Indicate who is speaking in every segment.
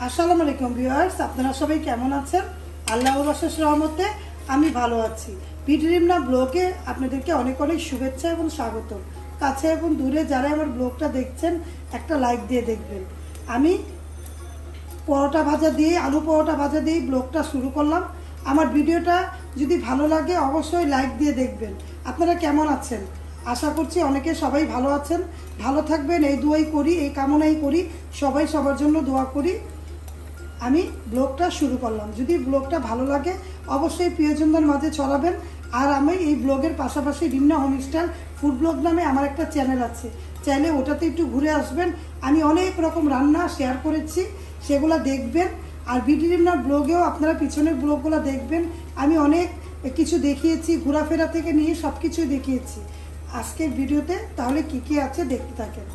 Speaker 1: আসসালামু আলাইকুম ভিউয়ার্স, আপনারা সবাই কেমন আছেন? আল্লাহর অশেষ রহমতে আমি ভালো আছি। ভিডিওরিমনা ব্লগে আপনাদেরকে অনেক অনেক শুভেচ্ছা এবং স্বাগত। কাছে এবং দূরে যারা আমার ব্লগটা দেখছেন একটা লাইক দিয়ে দেখবেন। আমি পরোটা ভাজা দিয়ে আলু পরোটা ভাজা দিয়ে ব্লগটা শুরু করলাম। আমার ভিডিওটা যদি ভালো লাগে অবশ্যই লাইক দিয়ে দেখবেন। আপনারা কেমন আছেন? আশা করছি অনেকে সবাই ভালো আছেন, ভালো থাকবেন এই দোয়াই করি, এই কামনাই করি। সবাই সবার জন্য দোয়া করি। আমি ব্লগটা শুরু করলাম। যদি ব্লগটা ভালো লাগে অবশ্যই প্রিয়জনদের মাঝে ছড়াবেন। আর আমি এই ব্লগের পাশাপাশি রিমনা হোমস্টাইল ফুড ব্লগ নামে আমার একটা চ্যানেল আছে, চাইলে ওটাতে একটু ঘুরে আসবেন। আমি অনেক রকম রান্না শেয়ার করেছি, সেগুলো দেখবেন। আর বিডি রিমনার ব্লগেও আপনারা পিছনের ব্লগগুলো দেখবেন। আমি অনেক কিছু দেখিয়েছি, ঘোরাফেরা থেকে নিয়ে সব কিছুই দেখিয়েছি আজকের ভিডিওতে। তাহলে কি কি আছে দেখতে থাকেন।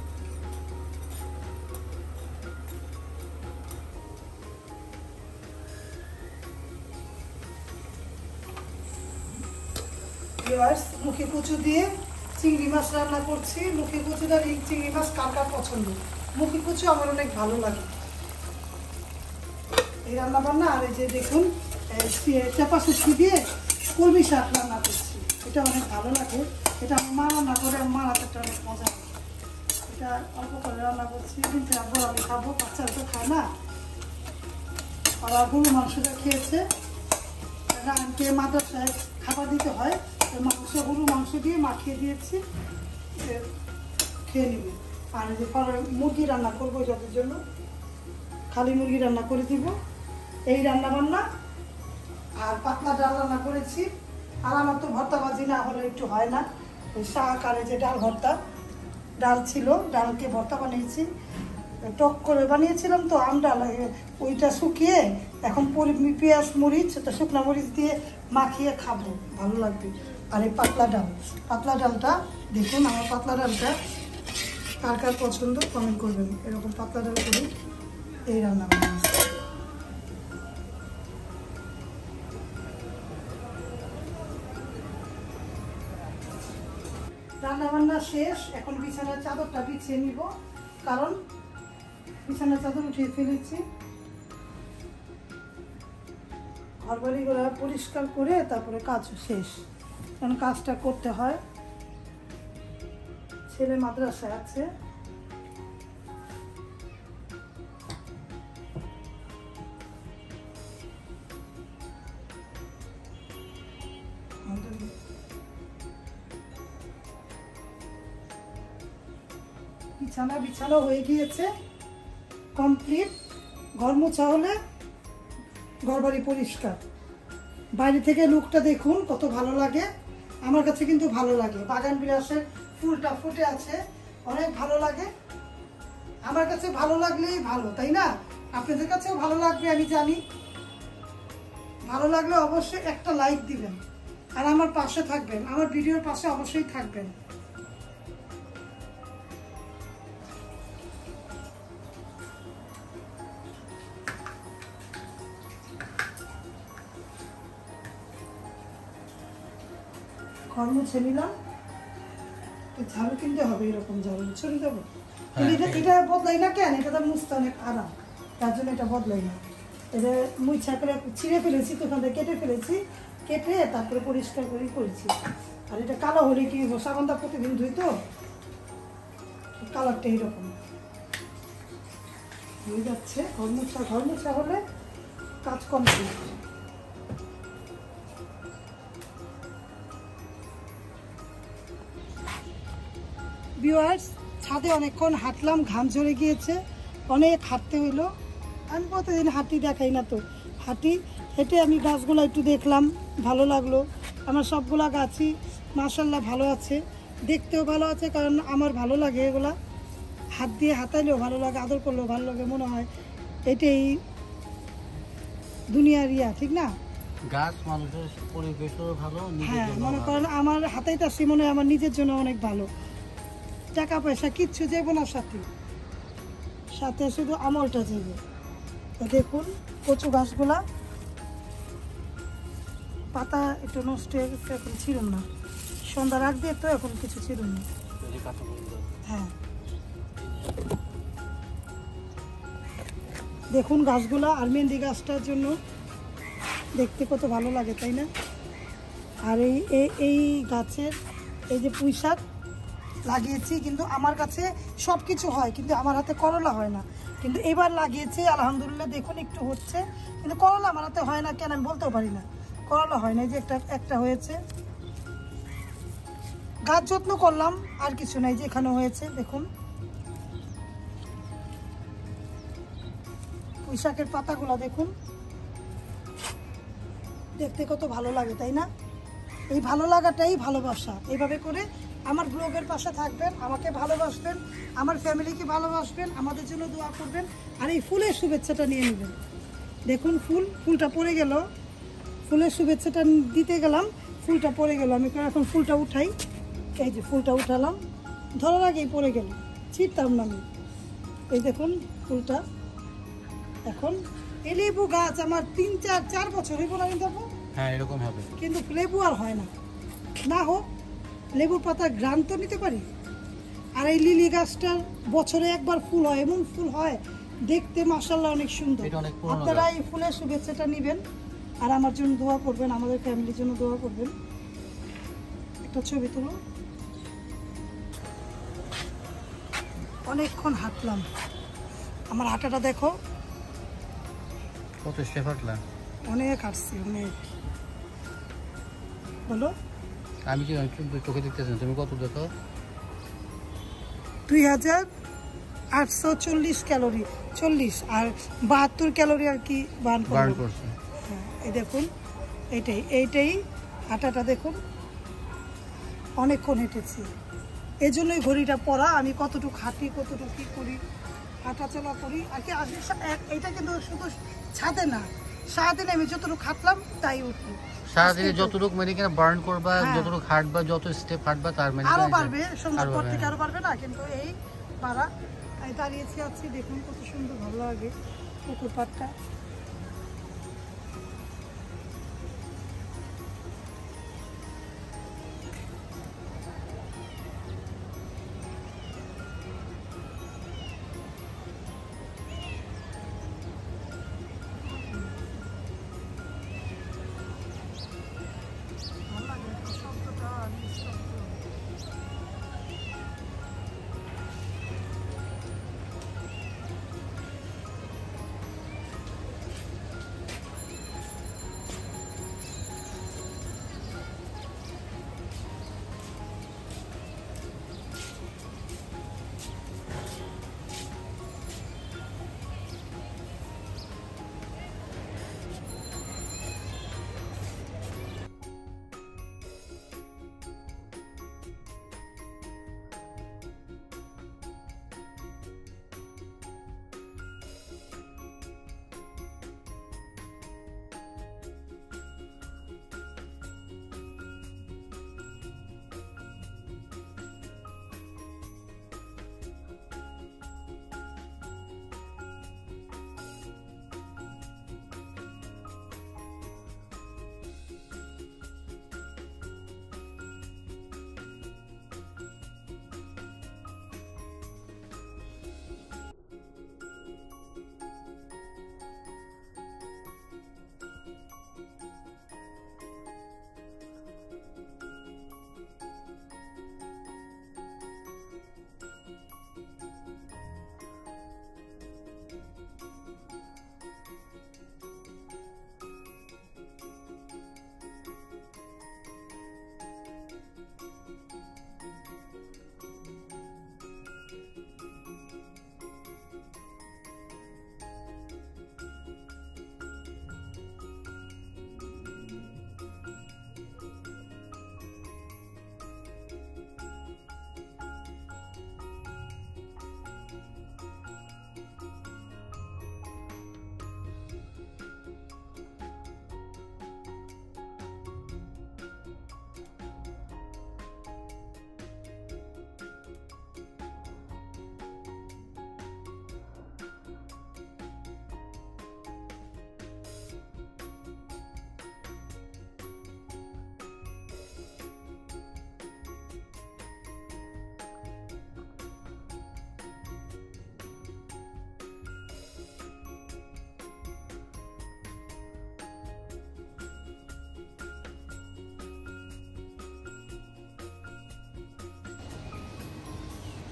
Speaker 1: মুখে কচু দিয়ে চিংড়ি মাছ রান্না করছি। মুখে কচুটা চিংড়ি মাছ কার কার পছন্দ? মুখে কচু আমার অনেক ভালো লাগে এই রান্না বান্না। আর এই যে দেখুন চাপা শুটকি দিয়ে কলমি শাক রান্না করছি, এটা অনেক ভালো লাগে। এটা আমার মা রান্না করে, আমার মার হাতেরটা অনেক মজা লাগে। এটা অল্প করে রান্না করছি, কিন্তু একবার আমি খাবো, বাচ্চারা তো খায় না। আর গরু মাংসটা খেয়েছে, রানকে মাদ্রাসায় খাবার দিতে হয়, গরু মাংস দিয়ে মাখিয়ে দিয়েছি, খেয়ে নিবে। আর যে পরে মুরগি রান্না করবো যাদের জন্য, খালি মুরগি রান্না করে দিব। এই রান্না বান্না আর পাতলা ডাল রান্না করেছি। আর আমার তো ভর্তা ভাজি না হলে একটু হয় না। ওই শাক আর যে ডাল ভর্তা, ডাল ছিল, ডালকে ভর্তা বানিয়েছি, টক করে বানিয়েছিলাম তো আম ডাল, ওইটা শুকিয়ে এখন পেঁয়াজ মরিচ, শুকনো মরিচ দিয়ে মাখিয়ে খাবো, ভালো লাগবে। আর এই পাতলা ডালটা দেখুন, আমার পাতলা ডালটা কার কার পছন্দ কমেন্ট করবেন। এরকম পাতলা ডাল করি, এই রান্না বান্না শেষ। এখন বিছানার চাদরটা বিছিয়ে নিব, কারণ বিছানার চাদর উঠিয়ে ফেলেছি। ঘর বাড়িগুলো পরিষ্কার করে তারপরে কাজ শেষ, কারণ কাজটা করতে হয়। ছেলে মাদ্রাসায় আছে, বিছানা হয়ে গিয়েছে কমপ্লিট। ঘর মোছা হলে ঘর বাড়ি পরিষ্কার। বাইরে থেকে লুকটা দেখুন কত ভালো লাগে, আমার কাছে কিন্তু ভালো লাগে। বাগান বিলাসের ফুলটা ফুটে আছে, অনেক ভালো লাগে। আমার কাছে ভালো লাগলেই ভালো, তাই না? আপনাদের কাছেও ভালো লাগবে আমি জানি। ভালো লাগলে অবশ্যই একটা লাইক দিবেন, আর আমার পাশে থাকবেন, আমার ভিডিওর পাশে অবশ্যই থাকবেন। ঘর মুছে নিলাম, ঝাড়ু কিনতে হবে, এরকম ঝাড়ু ছড়িয়ে দেবো। এটা বদলাই না কেন? এটা তো মুছতে অনেক আরাম, তার জন্য এটা বদলাই না। এটা মুছা করে ছিঁড়ে ফেলেছি, তো ওখান থেকে কেটে ফেলেছি, কেটে তারপরে পরিষ্কার করে করেছি। আর এটা কালো হলে কি সাবানটা প্রতিদিন ধুই, তো কালারটা এইরকম হয়ে যাচ্ছে। ঘর মোছা হলে কাজ কমপ্লিট। ভিউয়ার্স, ছাদে অনেকক্ষণ হাঁটলাম, ঘাম ঝরে গিয়েছে, অনেক হাঁটতে হইলো। আমি প্রতিদিন হাঁটি, দেখাই না তো, হেঁটে আমি গাছগুলো একটু দেখলাম, ভালো লাগলো। আমার সবগুলা গাছই মাশাআল্লাহ ভালো আছে, দেখতেও ভালো আছে, কারণ আমার ভালো লাগে এগুলা। হাত দিয়ে হাতাইলেও ভালো লাগে, আদর করলেও ভালো লাগে, মনে হয় এটাই দুনিয়ার ঠিক না?
Speaker 2: গাছ মানুষের পরিবেশও ভালো,
Speaker 1: হ্যাঁ, মনে করেন আমার হাতাইতাছি, মনে হয় আমার নিজের জন্য অনেক ভালো। টাকা পয়সা কিচ্ছু যাবো না, সাথে শুধু আমলটা যাবে। দেখুন কচু গাছগুলা পাতা একটু নষ্ট হয়ে গেছে, এখন ছিঁড়ুন না, সন্ধ্যার আগ দিয়ে তো এখন কিছু ছিঁড়ুন না। হ্যাঁ, দেখুন গাছগুলো, আর মেহেন্দি গাছটার জন্য দেখতে কত ভালো লাগে, তাই না? আর এই গাছের এই যে পুঁই শাক লাগিয়েছি, কিন্তু আমার কাছে সব কিছু হয়, কিন্তু আমার হাতে করলা হয় না। কিন্তু এবার লাগিয়েছি আলহামদুলিল্লাহ, দেখুন একটু হচ্ছে, কিন্তু করলা আমার হাতে হয় না কেন আমি বলতেও পারি না, করলা হয় না। এই যে একটা হয়েছে, গাছ যত্ন করলাম আর কিছু নাই, যে এখানে হয়েছে দেখুন। পুঁই শাকের পাতাগুলো দেখুন, দেখতে কত ভালো লাগে, তাই না? এই ভালো লাগাটাই ভালোবাসা। এইভাবে করে আমার ব্লগের পাশে থাকবেন, আমাকে ভালোবাসবেন, আমার ফ্যামিলিকে ভালোবাসবেন, আমাদের জন্য দোয়া করবেন, আর এই ফুলের শুভেচ্ছাটা নিয়ে নেবেন। দেখুন ফুলটা পড়ে গেল, ফুলের শুভেচ্ছাটা দিতে গেলাম, ফুলটা পড়ে গেল। আমি এখন ফুলটা উঠাই, এই যে ফুলটা উঠালাম, ধরার আগেই পড়ে গেল, ছিঁড়তাম না আমি। এই দেখুন ফুলটা। এখন এই লেবু গাছ আমার 3-4 বছর হইব না কিন্তু,
Speaker 2: হ্যাঁ এরকম হবে,
Speaker 1: কিন্তু লেবু আর হয় না। না হোক, লেবুর পাতা ঘ্রাণ তো নিতে পারি। আর এই লিলি গাছটার বছরে একবার ফুল হয়, এমন ফুল হয় দেখতে মাশাআল্লাহ অনেক সুন্দর। আপনারা এই ফুলের শুভেচ্ছাটা নেবেন, আর আমার জন্য দোয়া করবেন, আমাদের ফ্যামিলির জন্য দোয়া করবেন। একটা ছবি তুলো। অনেকক্ষণ হাঁটলাম, আমার হাঁটাটা দেখো,
Speaker 2: কত স্টেপ হাঁটলাম।
Speaker 1: অনেক হাঁটছি, অনেক। বলো,
Speaker 2: আমি কি চোখে দেখতেছি, তুমি কত দেখো?
Speaker 1: 2840 ক্যালোরি, 40 আর 72 ক্যালোরি আর কি বার্ন
Speaker 2: করছে।
Speaker 1: এই দেখুন, এইটাই হাঁটাটা দেখুন, অনেকক্ষণ হেঁটেছি। এই জন্যই ঘড়িটা পরা, আমি কতটুকু হাঁটি, কতটুকু কী করি, হাঁটাচলা করি আর কি। এইটা কিন্তু শুধু ছাদে না, সারাদিন আমি যতটুকু হাঁটলাম তাই উঠবো।
Speaker 2: সারাদিনে যতটুকু মানে কিনা বার্ন করবা, যতটুকু হাঁটবা, যত স্টেপ হাঁটবা, তার মানে
Speaker 1: আরো বাড়বে, সন্ধ্যার পর থেকে আরো বাড়বে না, কিন্তু এই পাড়া দাঁড়িয়েছি আছি, দেখুন কত সুন্দর ভালো লাগে পুকুর পাড়টা।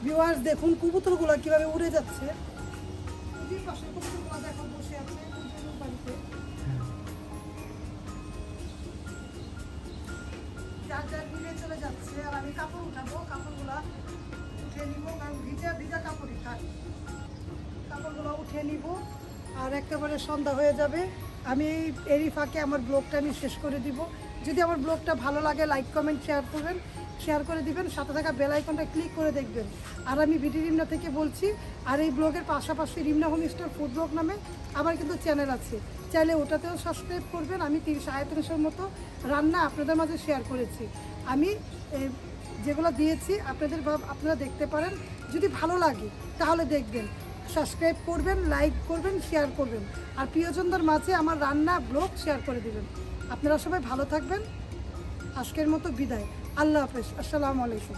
Speaker 1: ভিউয়ার্স দেখুন কবুতরগুলো কিভাবে উড়ে যাচ্ছে। ওই পাশে কবুতরগুলো দেখো বসে আছে ওদের বাড়িতে। যার যার ঘুরে চলে যাচ্ছে আর আমি কাপড় উঠাবো, কাপড়গুলা উঠে নিব কারণ ভিজা ভিজা কাপড়ই থাক, কাপড়গুলো উঠে নিব আর একেবারে সন্ধ্যা হয়ে যাবে। আমি এরই ফাঁকে আমার ব্লগটা আমি শেষ করে দিব। যদি আমার ব্লগটা ভালো লাগে লাইক কমেন্ট শেয়ার করবেন, শেয়ার করে দিবেন, সাথে থাকা বেল আইকনটা ক্লিক করে দেখবেন। আর আমি বিডি রিমনা থেকে বলছি। আর এই ব্লগের পাশাপাশি রিমনা হোমস্টার ফুড ব্লগ নামে আমার কিন্তু চ্যানেল আছে, চাইলে ওটাতেও সাবস্ক্রাইব করবেন। আমি 300-350 মতো রান্না আপনাদের মাঝে শেয়ার করেছি। আমি যেগুলো দিয়েছি আপনারা দেখতে পারেন, যদি ভালো লাগে তাহলে দেখবেন, সাবস্ক্রাইব করবেন, লাইক করবেন, শেয়ার করবেন আর প্রিয়জনদের মাঝে আমার রান্না ব্লগ শেয়ার করে দিবেন। আপনারা সবাই ভালো থাকবেন। আজকের মতো বিদায়। আল্লাহ হাফেজ। আসসালামু আলাইকুম।